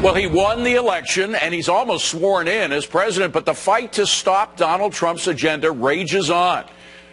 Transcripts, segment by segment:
Well, he won the election, and he's almost sworn in as president, but the fight to stop Donald Trump's agenda rages on.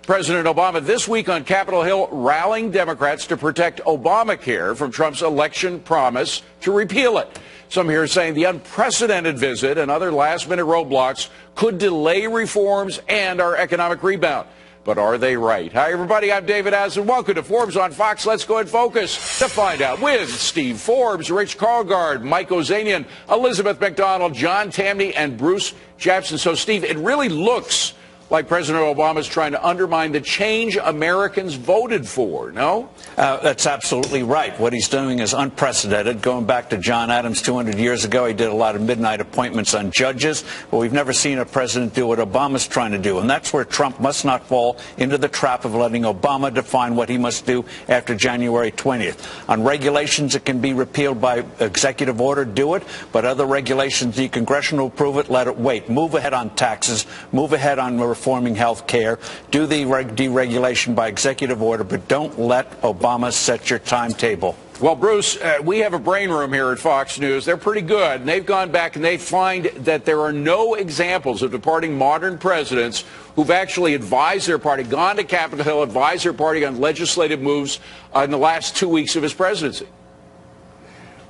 President Obama this week on Capitol Hill rallying Democrats to protect Obamacare from Trump's election promise to repeal it. Some here saying the unprecedented visit and other last-minute roadblocks could delay reforms and our economic rebound. But are they right? Hi, everybody. I'm David Aslan. Welcome to Forbes on Fox. Let's go and focus to find out with Steve Forbes, Rich Karlgaard, Mike Ozanian, Elizabeth McDonald, John Tamny, and Bruce Japsen. So, Steve, it really looks like President Obama is trying to undermine the change Americans voted for, no? That's absolutely right. What he's doing is unprecedented. Going back to John Adams 200 years ago, he did a lot of midnight appointments on judges, but we've never seen a president do what Obama's trying to do. And that's where Trump must not fall into the trap of letting Obama define what he must do after January 20th. On regulations, it can be repealed by executive order, do it. But other regulations, the congressional approve it, let it wait. Move ahead on taxes, move ahead on reforming health care, do the deregulation by executive order, but don't let Obama set your timetable. Well, Bruce, we have a brain room here at Fox News. They're pretty good. And they've gone back and they find that there are no examples of departing modern presidents who've actually advised their party, gone to Capitol Hill, advised their party on legislative moves in the last 2 weeks of his presidency.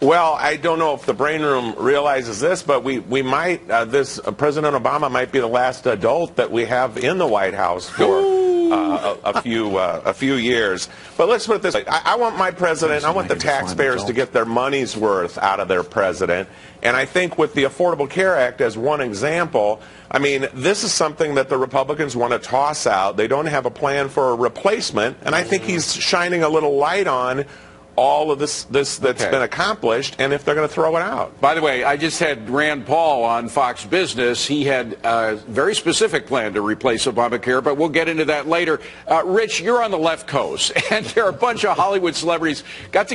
Well, I don't know if the brain room realizes this, but we might, President Obama might be the last adult that we have in the White House for a few years. But let's put it this way. I want my president, I want the taxpayers to get their money's worth out of their president. And I think with the Affordable Care Act as one example, I mean, this is something that the Republicans want to toss out. They don't have a plan for a replacement. And I think he's shining a little light on all of this that's been accomplished, and if they're going to throw it out. By the way, I just had Rand Paul on Fox Business. He had a very specific plan to replace Obamacare, but we'll get into that later. Rich, you're on the left coast, and there are a bunch of Hollywood celebrities put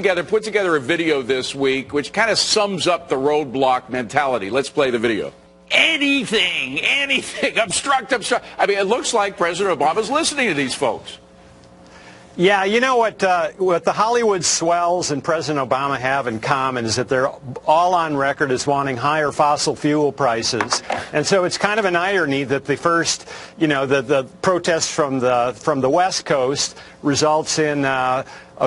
together a video this week, which kind of sums up the roadblock mentality. Let's play the video. Anything, obstruct. I mean, it looks like President Obama's listening to these folks. Yeah, you know what the Hollywood swells and President Obama have in common is that they're all on record as wanting higher fossil fuel prices. And so it's kind of an irony that the first, the protest from the West Coast results in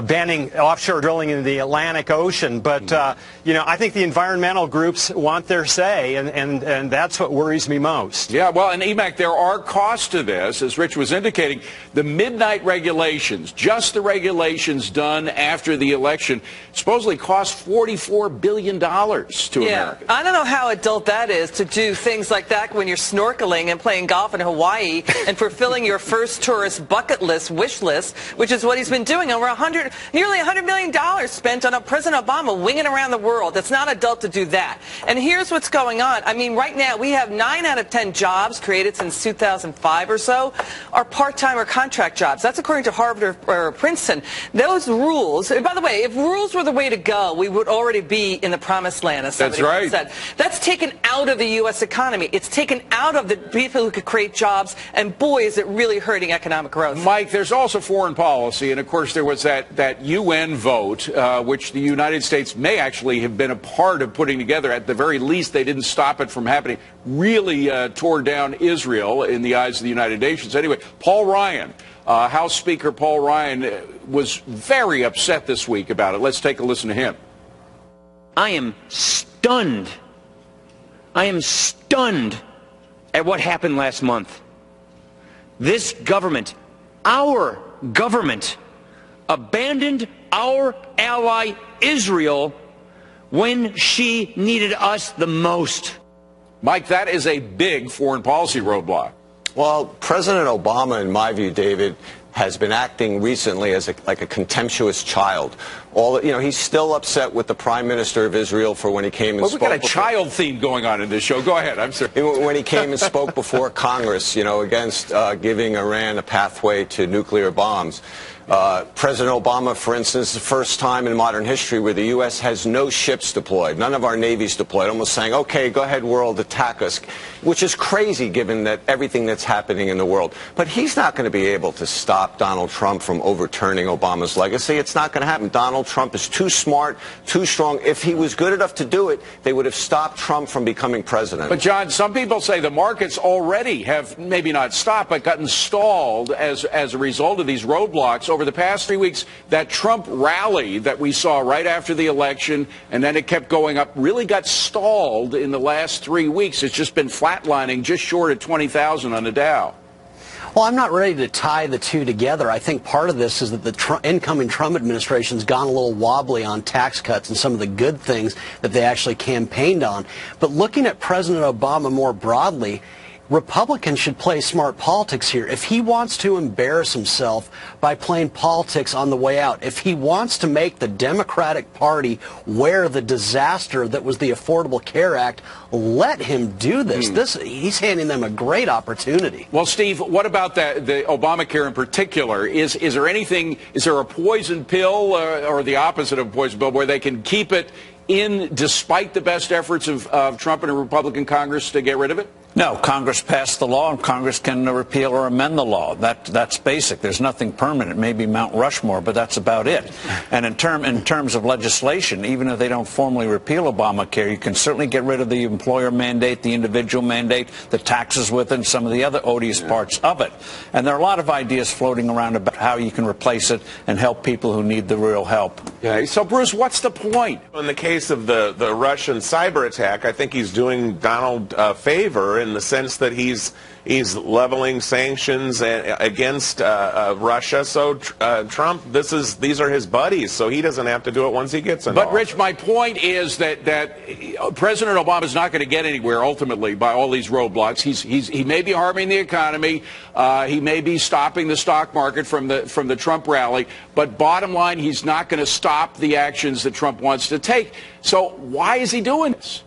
banning offshore drilling in the Atlantic Ocean. But, I think the environmental groups want their say, and that's what worries me most. Yeah, well, and EMAC, there are costs to this, as Rich was indicating. The midnight regulations, just the regulations done after the election, supposedly cost $44 billion to Americans. I don't know how adult that is to do things like that when you're snorkeling and playing golf in Hawaii and fulfilling your first tourist bucket list, wish list, which is what he's been doing. Over nearly $100 million spent on President Obama winging around the world. It's not adult to do that. And here's what's going on. I mean, right now we have 9 out of 10 jobs created since 2005 or so are part-time or contract jobs. That's according to Harvard or Princeton. Those rules, by the way, if rules were the way to go, we would already be in the promised land, as somebody said. That's taken out of the U.S. economy. It's taken out of the people who could create jobs, and boy, is it really hurting economic growth. Mike, there's also foreign policy, and of course there was that UN vote, which the United States may actually have been a part of putting together. At the very least, they didn't stop it from happening. Really tore down Israel in the eyes of the United Nations. Anyway, Paul Ryan, House Speaker Paul Ryan, was very upset this week about it. Let's take a listen to him. I am stunned. I am stunned at what happened last month. This government, our government, abandoned our ally Israel when she needed us the most. Mike, that is a big foreign policy roadblock. Well, President Obama, in my view, David, has been acting recently as like a contemptuous child. He's still upset with the Prime Minister of Israel for when he came and spoke. We've got a child theme going on in this show. Go ahead. I'm sorry. When he came and spoke before Congress, against giving Iran a pathway to nuclear bombs. President Obama, for instance, the first time in modern history where the U.S. has no ships deployed, none of our navies deployed, almost saying, okay, go ahead, world, attack us, which is crazy given that everything that's happening in the world. But he's not going to be able to stop Donald Trump from overturning Obama's legacy. It's not going to happen. Donald Donald Trump is too smart, too strong. If he was good enough to do it, they would have stopped Trump from becoming president. But, John, some people say the markets already have maybe not stopped, but gotten stalled as a result of these roadblocks. Over the past 3 weeks, that Trump rally that we saw right after the election, and then it kept going up, really got stalled in the last 3 weeks. It's just been flatlining just short of 20,000 on the Dow. Well, I'm not ready to tie the two together. I think part of this is that the incoming Trump administration's gone a little wobbly on tax cuts and some of the good things that they actually campaigned on. But looking at President Obama more broadly, Republicans should play smart politics here. If he wants to embarrass himself by playing politics on the way out, if he wants to make the Democratic Party wear the disaster that was the Affordable Care Act, let him do this. He's handing them a great opportunity. Well, Steve, what about the Obamacare in particular? Is there anything, is there a poison pill or the opposite of a poison pill where they can keep it in despite the best efforts of Trump and a Republican Congress to get rid of it? No, Congress passed the law, and Congress can repeal or amend the law. That's basic. There's nothing permanent. Maybe Mount Rushmore, but that's about it. And in terms of legislation, even if they don't formally repeal Obamacare, you can certainly get rid of the employer mandate, the individual mandate, the taxes with it, and some of the other odious parts of it. And there are a lot of ideas floating around about how you can replace it and help people who need the real help. Okay, so Bruce, what's the point? In the case of the Russian cyber attack, I think he's doing Donald a favor in the sense that he's leveling sanctions against Russia. So Trump, these are his buddies, so he doesn't have to do it once he gets involved. But Rich, my point is that President Obama is not going to get anywhere ultimately by all these roadblocks. He may be harming the economy, he may be stopping the stock market from the Trump rally, but bottom line, he's not going to stop the actions that Trump wants to take. So why is he doing this?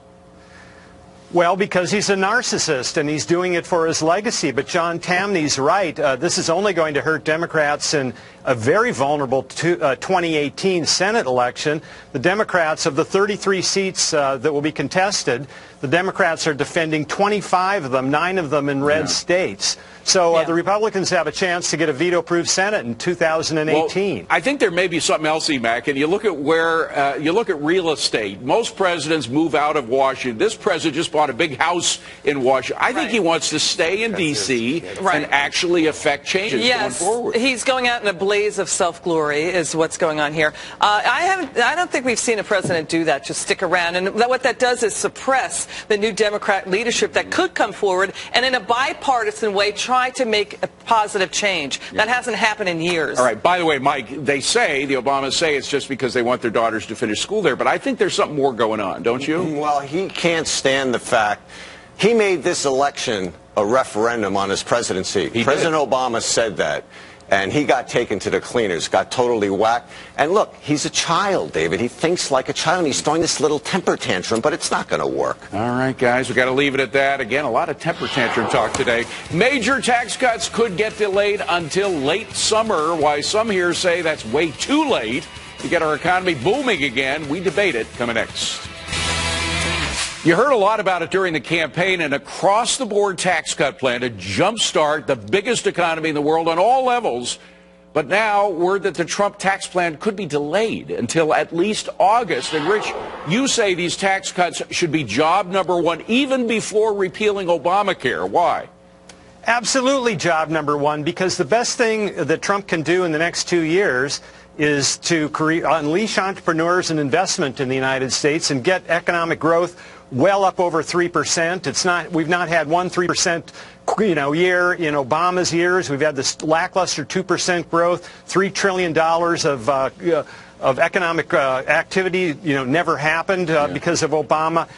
Well, because he's a narcissist and he's doing it for his legacy. But John Tamney's right. This is only going to hurt Democrats in a very vulnerable 2018 Senate election. The Democrats, of the 33 seats that will be contested, the Democrats are defending 25 of them, 9 of them in red states. So the Republicans have a chance to get a veto-proof Senate in 2018. Well, I think there may be something else, Emac, and you look at where you look at real estate. Most presidents move out of Washington. This president just bought a big house in Washington. I think he wants to stay in D.C. and actually affect changes going forward. He's going out in a blaze of self-glory is what's going on here. I don't think we've seen a president do that, just stick around. And what that does is suppress the new Democrat leadership that could come forward and in a bipartisan way try to make a positive change. That hasn't happened in years. All right. By the way, Mike, the Obamas say it's just because they want their daughters to finish school there. But I think there's something more going on, don't you? Well, he can't stand the fact he made this election a referendum on his presidency. President Obama said that. And he got taken to the cleaners, got totally whacked. And look, he's a child, David. He thinks like a child, and he's throwing this little temper tantrum, but it's not going to work. All right, guys, we've got to leave it at that. Again, a lot of temper tantrum talk today. Major tax cuts could get delayed until late summer, why some here say that's way too late to get our economy booming again. We debate it coming next. You heard a lot about it during the campaign, an across-the-board tax cut plan to jumpstart the biggest economy in the world on all levels. But now, word that the Trump tax plan could be delayed until at least August. And, Rich, you say these tax cuts should be job number one even before repealing Obamacare. Why? Absolutely job number one, because the best thing that Trump can do in the next 2 years is to unleash entrepreneurs and investment in the United States and get economic growth well up over 3%. We've not had 3% year in Obama's years. We've had this lackluster 2% growth, $3 trillion of economic activity, never happened because of Obama.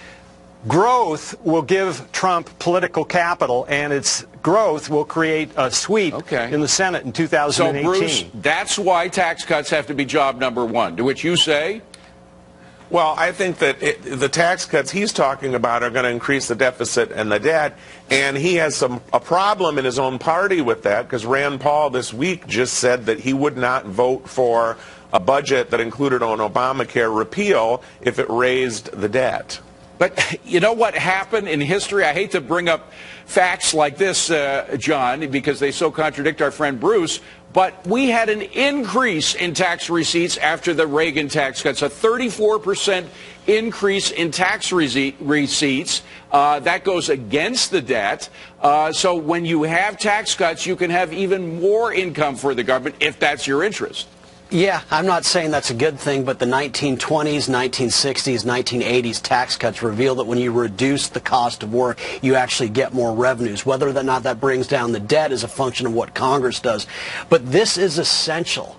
Growth will give Trump political capital, and its growth will create a sweep in the Senate in 2018. So, Bruce, that's why tax cuts have to be job number one, to which you say? Well, I think that the tax cuts he's talking about are going to increase the deficit and the debt, and he has a problem in his own party with that, because Rand Paul this week just said that he would not vote for a budget that included an Obamacare repeal if it raised the debt. But you know what happened in history? I hate to bring up facts like this, John, because they so contradict our friend Bruce, but we had an increase in tax receipts after the Reagan tax cuts, a 34% increase in tax receipts. That goes against the debt. So when you have tax cuts, you can have even more income for the government if that's your interest. Yeah, I'm not saying that's a good thing, but the 1920s, 1960s, 1980s tax cuts reveal that when you reduce the cost of work, you actually get more revenues. Whether or not that brings down the debt is a function of what Congress does. But this is essential.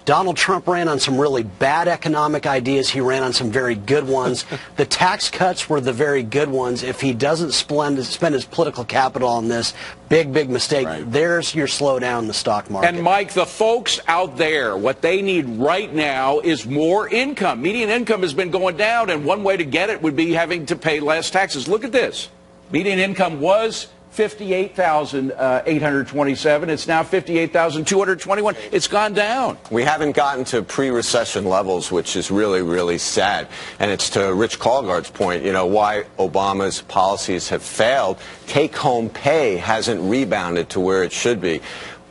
Donald Trump ran on some really bad economic ideas. He ran on some very good ones. The tax cuts were the very good ones. If he doesn't spend his political capital on this, big mistake. Right. There's your slowdown in the stock market. And, Mike, the folks out there, what they need right now is more income. Median income has been going down, and one way to get it would be having to pay less taxes. Look at this. Median income was $58,827. It's now $58,221. It's gone down. We haven't gotten to pre-recession levels, which is really, really sad. And it's to Rich Colgard's point, why Obama's policies have failed. Take-home pay hasn't rebounded to where it should be.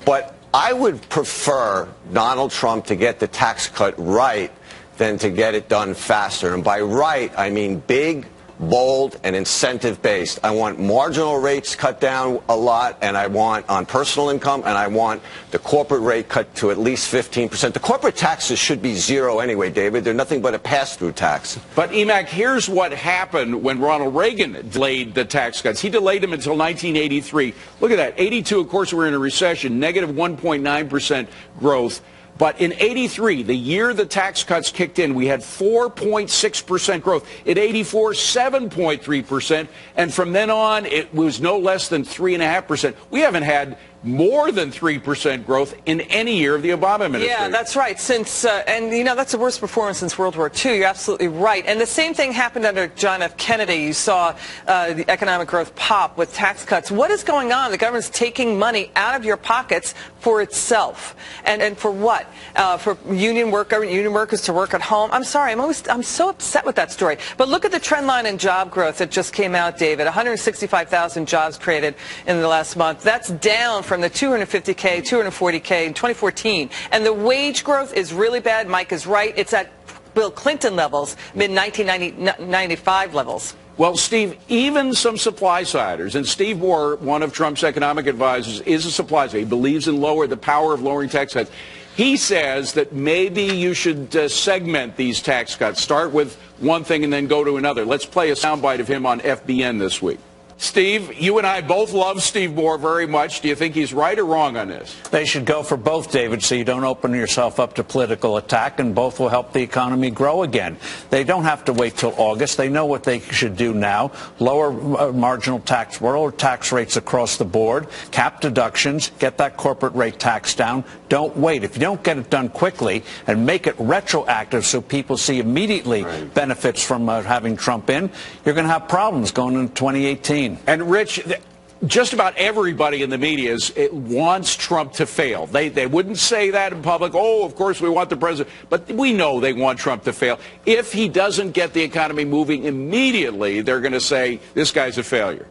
But I would prefer Donald Trump to get the tax cut right than to get it done faster. And by right, I mean big, bold, and incentive-based. I want marginal rates cut down a lot, and I want on personal income, and I want the corporate rate cut to at least 15%. The corporate taxes should be zero anyway, David. They're nothing but a pass-through tax. But, Emac, here's what happened when Ronald Reagan delayed the tax cuts. He delayed them until 1983. Look at that. 82, of course, we're in a recession, negative 1.9% growth. But in 83, the year the tax cuts kicked in, we had 4.6% growth. In 84, 7.3%. And from then on, it was no less than 3.5%. We haven't had more than 3% growth in any year of the Obama administration. Yeah, that's right. That's the worst performance since World War II. You're absolutely right. And the same thing happened under John F. Kennedy. You saw the economic growth pop with tax cuts. What is going on? The government's taking money out of your pockets for itself. And for what? For union workers to work at home? I'm sorry. I'm so upset with that story. But look at the trend line in job growth that just came out, David. 165,000 jobs created in the last month. That's down from the 250K, 240K in 2014. And the wage growth is really bad. Mike is right. It's at Bill Clinton levels, mid-1995 levels. Well, Steve, even some supply-siders, and Steve Moore, one of Trump's economic advisors, is a supply-sider. He believes in the power of lowering tax cuts. He says that maybe you should segment these tax cuts, start with one thing and then go to another. Let's play a soundbite of him on FBN this week. Steve, you and I both love Steve Moore very much. Do you think he's right or wrong on this? They should go for both, David, so you don't open yourself up to political attack, and both will help the economy grow again. They don't have to wait till August. They know what they should do now. Lower marginal tax, lower tax rates across the board, cap deductions, get that corporate rate tax down. Don't wait. If you don't get it done quickly and make it retroactive so people see immediately benefits from having Trump in, you're going to have problems going into 2018. And, Rich, just about everybody in the media wants Trump to fail. They wouldn't say that in public. Oh, of course we want the president. But we know they want Trump to fail. If he doesn't get the economy moving immediately, they're going to say this guy's a failure.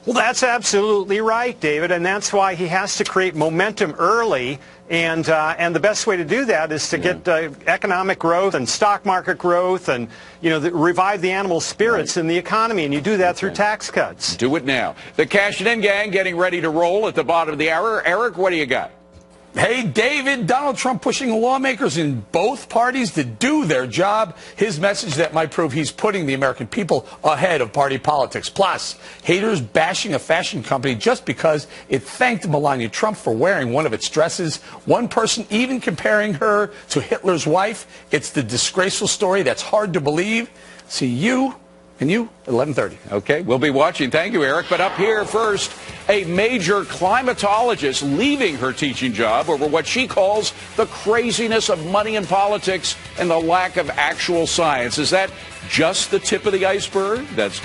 Well, that's absolutely right, David, and that's why he has to create momentum early. And the best way to do that is to get economic growth and stock market growth and, revive the animal spirits in the economy. And you do that through tax cuts. Do it now. The Cash It In gang getting ready to roll at the bottom of the hour. Eric, what do you got? Hey, David, Donald Trump pushing lawmakers in both parties to do their job. His message that might prove he's putting the American people ahead of party politics. Plus, haters bashing a fashion company just because it thanked Melania Trump for wearing one of its dresses. One person even comparing her to Hitler's wife. It's the disgraceful story that's hard to believe. See you. And you, 11:30. Okay, we'll be watching. Thank you, Eric. But up here first, a major climatologist leaving her teaching job over what she calls the craziness of money in politics and the lack of actual science. Is that just the tip of the iceberg? That's